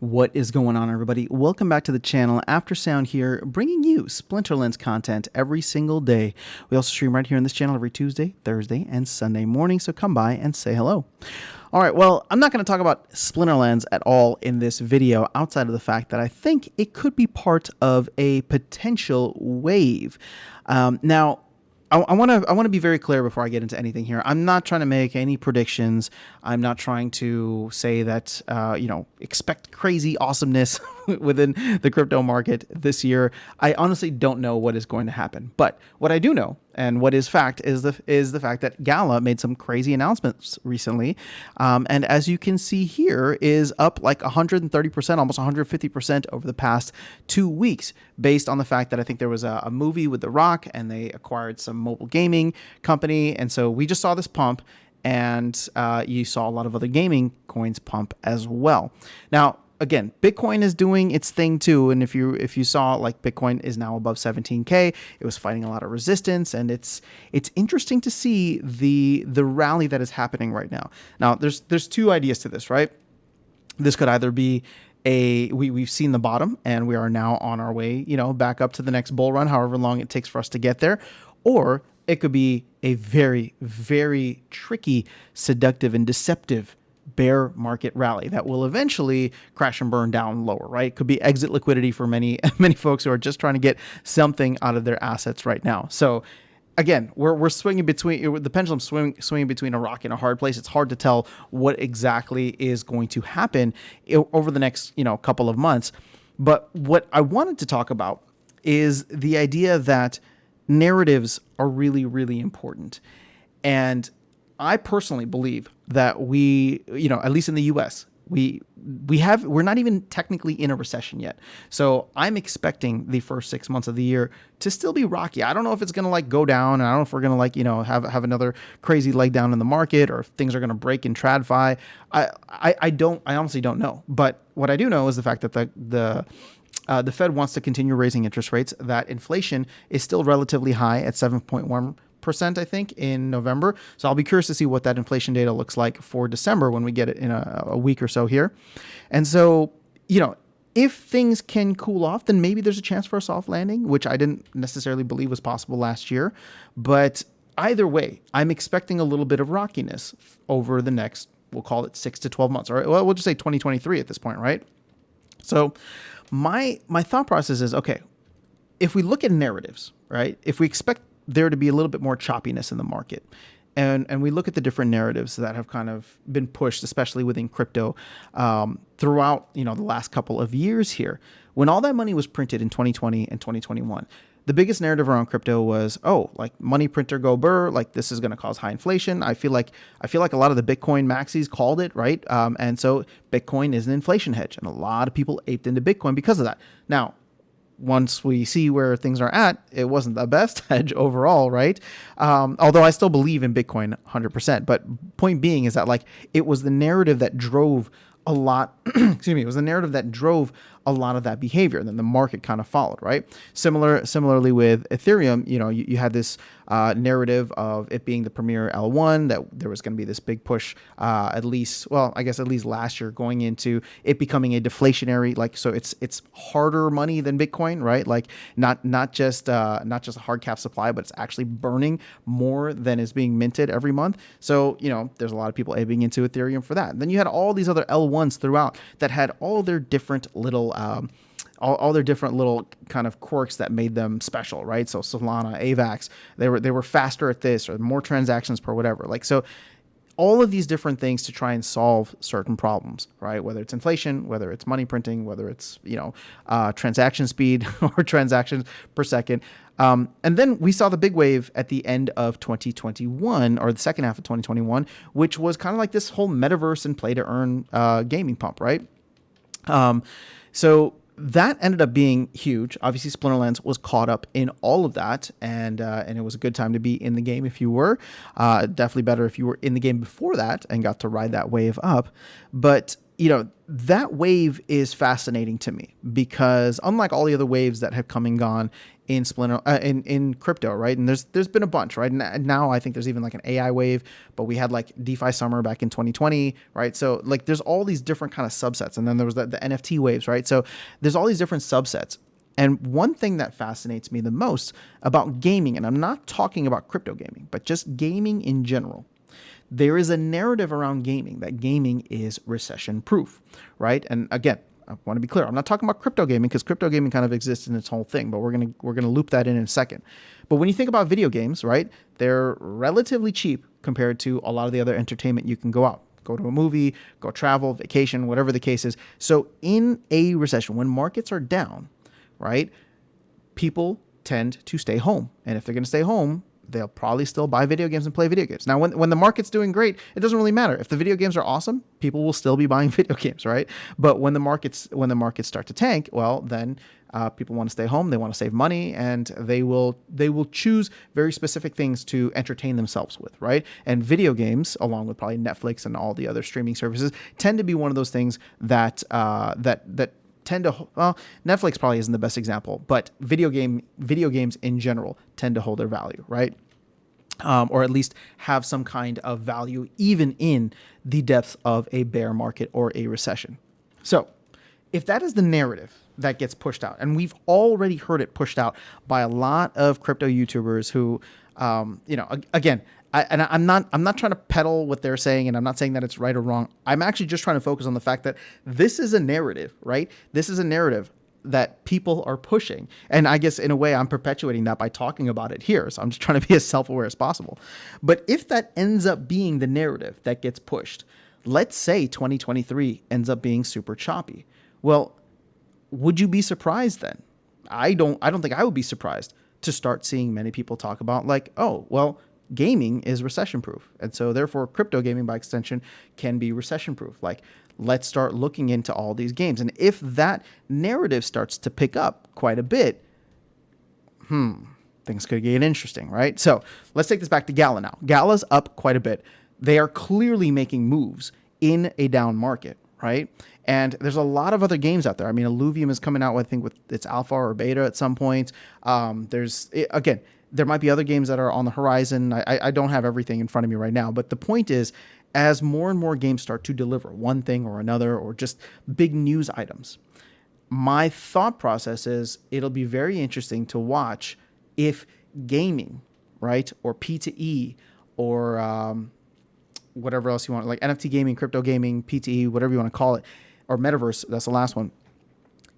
What is going on, everybody? Welcome back to the channel. After Sound here, bringing you Splinterlands content every single day. We also stream right here on this channel every Tuesday, Thursday, and Sunday morning, so come by and say hello. All right, well, I'm not going to talk about Splinterlands at all in this video, outside of the fact that I think it could be part of a potential wave. Now, I want to be very clear before I get into anything here. I'm not trying to make any predictions. I'm not trying to say that, expect crazy awesomeness within the crypto market this year. I honestly don't know what is going to happen. But what I do know, and what is fact, is the fact that Gala made some crazy announcements recently. And as you can see here, is up like 130%, almost 150% over the past 2 weeks, based on the fact that I think there was a movie with The Rock and they acquired some mobile gaming company. And so we just saw this pump, and you saw a lot of other gaming coins pump as well. Now, again, Bitcoin is doing its thing too, and if you saw, like, Bitcoin is now above 17K. It was fighting a lot of resistance, and it's interesting to see the rally that is happening right now. Now, there's two ideas to this, right? This could either be we've seen the bottom and we are now on our way, back up to the next bull run, however long it takes for us to get there, or it could be a very, very tricky, seductive, and deceptive bear market rally that will eventually crash and burn down lower, right? It could be exit liquidity for many folks who are just trying to get something out of their assets right now. So again, we're swinging between, the pendulum swinging between a rock and a hard place. It's hard to tell what exactly is going to happen over the next, couple of months. But what I wanted to talk about is the idea that narratives are really, really important. And I personally believe that we, at least in the US, we're not even technically in a recession yet. So I'm expecting the first 6 months of the year to still be rocky. I don't know if it's going to go down, and I don't know if we're going to have another crazy leg down in the market, or if things are going to break in TradFi. I honestly don't know. But what I do know is the fact that the Fed wants to continue raising interest rates, that inflation is still relatively high at 7.1%, I think, in November. So I'll be curious to see what that inflation data looks like for December when we get it in a week or so here. And so, if things can cool off, then maybe there's a chance for a soft landing, which I didn't necessarily believe was possible last year. But either way, I'm expecting a little bit of rockiness over the next, we'll call it 6 to 12 months. All right. Well, we'll just say 2023 at this point, right? So my thought process is, okay, if we look at narratives, right, if we expect there to be a little bit more choppiness in the market, and we look at the different narratives that have kind of been pushed, especially within crypto, throughout, the last couple of years here, when all that money was printed in 2020 and 2021, the biggest narrative around crypto was, money printer go burr, like this is going to cause high inflation. I feel like a lot of the Bitcoin maxis called it, right? And so Bitcoin is an inflation hedge, and a lot of people aped into Bitcoin because of that. Now, once we see where things are at, it wasn't the best hedge overall, right? Although I still believe in Bitcoin 100%. But point being is that, it was the narrative that drove a lot, it was the narrative that drove a lot of that behavior, and then the market kind of followed, right? Similarly with Ethereum, you had this narrative of it being the premier L1, that there was going to be this big push, at least last year, going into it becoming a deflationary, so it's harder money than Bitcoin, right? Not just a hard cap supply, but it's actually burning more than is being minted every month. So, there's a lot of people aiming into Ethereum for that. And then you had all these other L1s throughout that had all their different little all their different little kind of quirks that made them special, right? So Solana, AVAX, they were faster at this, or more transactions per whatever. So all of these different things to try and solve certain problems, right? Whether it's inflation, whether it's money printing, whether it's transaction speed or transactions per second. And then we saw the big wave at the end of 2021, or the second half of 2021, which was kind of like this whole metaverse and play to earn gaming pump, right? So that ended up being huge. Obviously, Splinterlands was caught up in all of that, and it was a good time to be in the game if you were. Definitely better if you were in the game before that and got to ride that wave up. But that wave is fascinating to me because unlike all the other waves that have come and gone in in crypto, right? And there's been a bunch, right? And now I think there's even like an AI wave, but we had like DeFi Summer back in 2020, right? So like there's all these different kind of subsets, and then there was the NFT waves, right? So there's all these different subsets. And one thing that fascinates me the most about gaming, and I'm not talking about crypto gaming, but just gaming in general, there is a narrative around gaming that gaming is recession proof, right? And again, I want to be clear. I'm not talking about crypto gaming because crypto gaming kind of exists in its whole thing, but we're gonna loop that in a second. But when you think about video games, right, they're relatively cheap compared to a lot of the other entertainment you can go out. Go to a movie, go travel, vacation, whatever the case is. So in a recession, when markets are down, right, people tend to stay home. And if they're going to stay home, they'll probably still buy video games and play video games. Now, when the market's doing great, it doesn't really matter. If the video games are awesome, people will still be buying video games, right? But when the markets start to tank, well, then people want to stay home. They want to save money, and they will choose very specific things to entertain themselves with, right? And video games, along with probably Netflix and all the other streaming services, tend to be one of those things that tend to, well, Netflix probably isn't the best example, but video games in general tend to hold their value, right? Or at least have some kind of value even in the depths of a bear market or a recession. So if that is the narrative that gets pushed out, and we've already heard it pushed out by a lot of crypto YouTubers who, again, I'm not trying to peddle what they're saying, and I'm not saying that it's right or wrong. I'm actually just trying to focus on the fact that this is a narrative, right? This is a narrative that people are pushing. And I guess in a way I'm perpetuating that by talking about it here. So I'm just trying to be as self-aware as possible. But if that ends up being the narrative that gets pushed, let's say 2023 ends up being super choppy. Well, would you be surprised then? I don't think I would be surprised to start seeing many people talk about like, oh, well, gaming is recession proof. And so therefore crypto gaming by extension can be recession proof. Like, let's start looking into all these games. And if that narrative starts to pick up quite a bit, things could get interesting, right? So let's take this back to Gala now. Gala's up quite a bit. They are clearly making moves in a down market, right? And there's a lot of other games out there. I mean, Illuvium is coming out, I think, with its alpha or beta at some point. There might be other games that are on the horizon. I don't have everything in front of me right now, but the point is, as more and more games start to deliver one thing or another, or just big news items, my thought process is it'll be very interesting to watch if gaming, right, or P2E, or whatever else you want, like NFT gaming, crypto gaming, P2E, whatever you want to call it, or metaverse, that's the last one,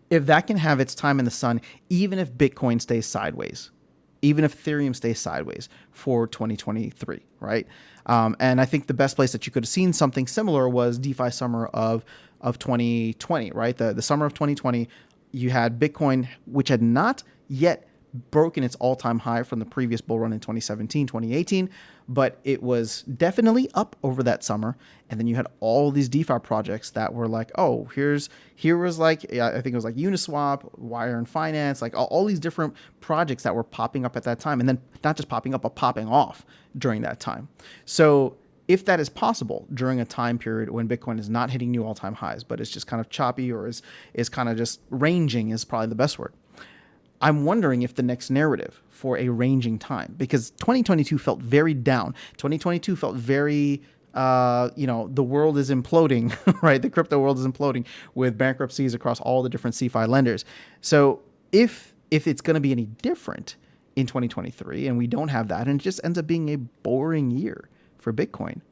if that can have its time in the sun, even if Bitcoin stays sideways, even if Ethereum stays sideways for 2023, right? And I think the best place that you could have seen something similar was DeFi Summer of 2020, right? The summer of 2020, you had Bitcoin, which had not yet broken its all-time high from the previous bull run in 2017, 2018, but it was definitely up over that summer. And then you had all these DeFi projects that were like, oh, here was like, I think it was like Uniswap, Wire and Finance, like all these different projects that were popping up at that time. And then not just popping up, but popping off during that time. So if that is possible during a time period when Bitcoin is not hitting new all-time highs, but it's just kind of choppy, or is kind of just ranging is probably the best word. I'm wondering if the next narrative for a ranging time, because 2022 felt very down. 2022 felt very, the world is imploding, right? The crypto world is imploding with bankruptcies across all the different CeFi lenders. So if it's going to be any different in 2023 and we don't have that and it just ends up being a boring year for Bitcoin,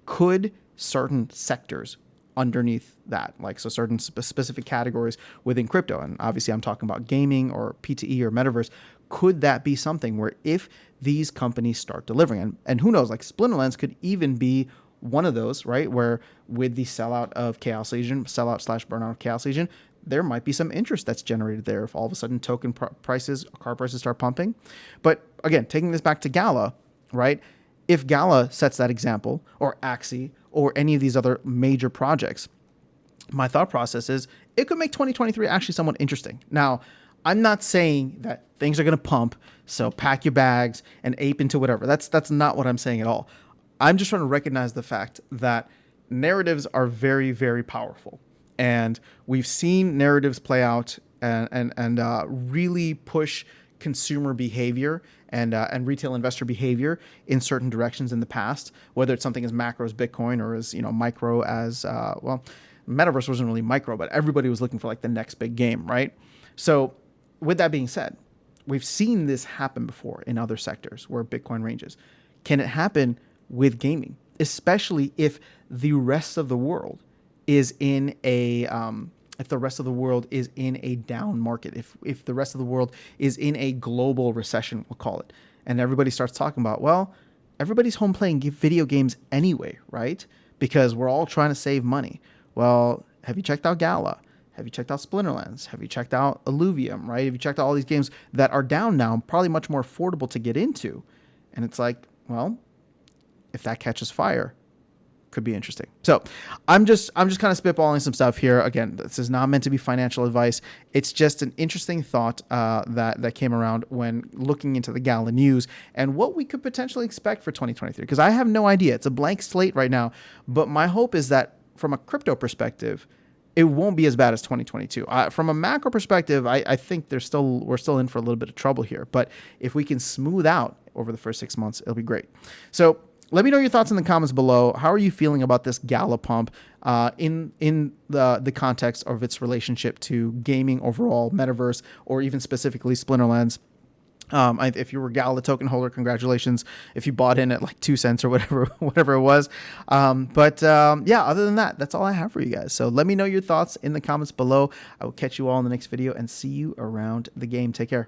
could certain sectors underneath that, like so certain specific categories within crypto, and obviously I'm talking about gaming or P2E or metaverse, could that be something where if these companies start delivering, and who knows, like Splinterlands could even be one of those, right, where with the sellout of Chaos Legion, sellout/burnout of Chaos Legion, there might be some interest that's generated there if all of a sudden token prices, car prices start pumping. But again, taking this back to Gala, right, if Gala sets that example, or Axie, or any of these other major projects, my thought process is it could make 2023 actually somewhat interesting. Now, I'm not saying that things are going to pump, so pack your bags and ape into whatever. That's not what I'm saying at all. I'm just trying to recognize the fact that narratives are very, very powerful. And we've seen narratives play out and really push consumer behavior and retail investor behavior in certain directions in the past, whether it's something as macro as Bitcoin or as, micro as, metaverse wasn't really micro, but everybody was looking for like the next big game, right? So with that being said, we've seen this happen before in other sectors where Bitcoin ranges. Can it happen with gaming, especially if the rest of the world is in a if the rest of the world is in a down market, if the rest of the world is in a global recession, we'll call it, and everybody starts talking about, well, everybody's home playing video games anyway, right? Because we're all trying to save money. Well, have you checked out Gala? Have you checked out Splinterlands? Have you checked out Illuvium, right? Have you checked out all these games that are down now, probably much more affordable to get into? And it's like, well, if that catches fire, could be interesting. So I'm just kind of spitballing some stuff here. Again, this is not meant to be financial advice. It's just an interesting thought that came around when looking into the Gala news and what we could potentially expect for 2023. Because I have no idea. It's a blank slate right now. But my hope is that from a crypto perspective, it won't be as bad as 2022. From a macro perspective, I think we're still in for a little bit of trouble here. But if we can smooth out over the first 6 months, it'll be great. So let me know your thoughts in the comments below. How are you feeling about this Gala pump in the context of its relationship to gaming overall, metaverse, or even specifically Splinterlands? If you were a Gala token holder, congratulations. If you bought in at like 2 cents or whatever it was. Yeah, other than that, that's all I have for you guys. So let me know your thoughts in the comments below. I will catch you all in the next video and see you around the game. Take care.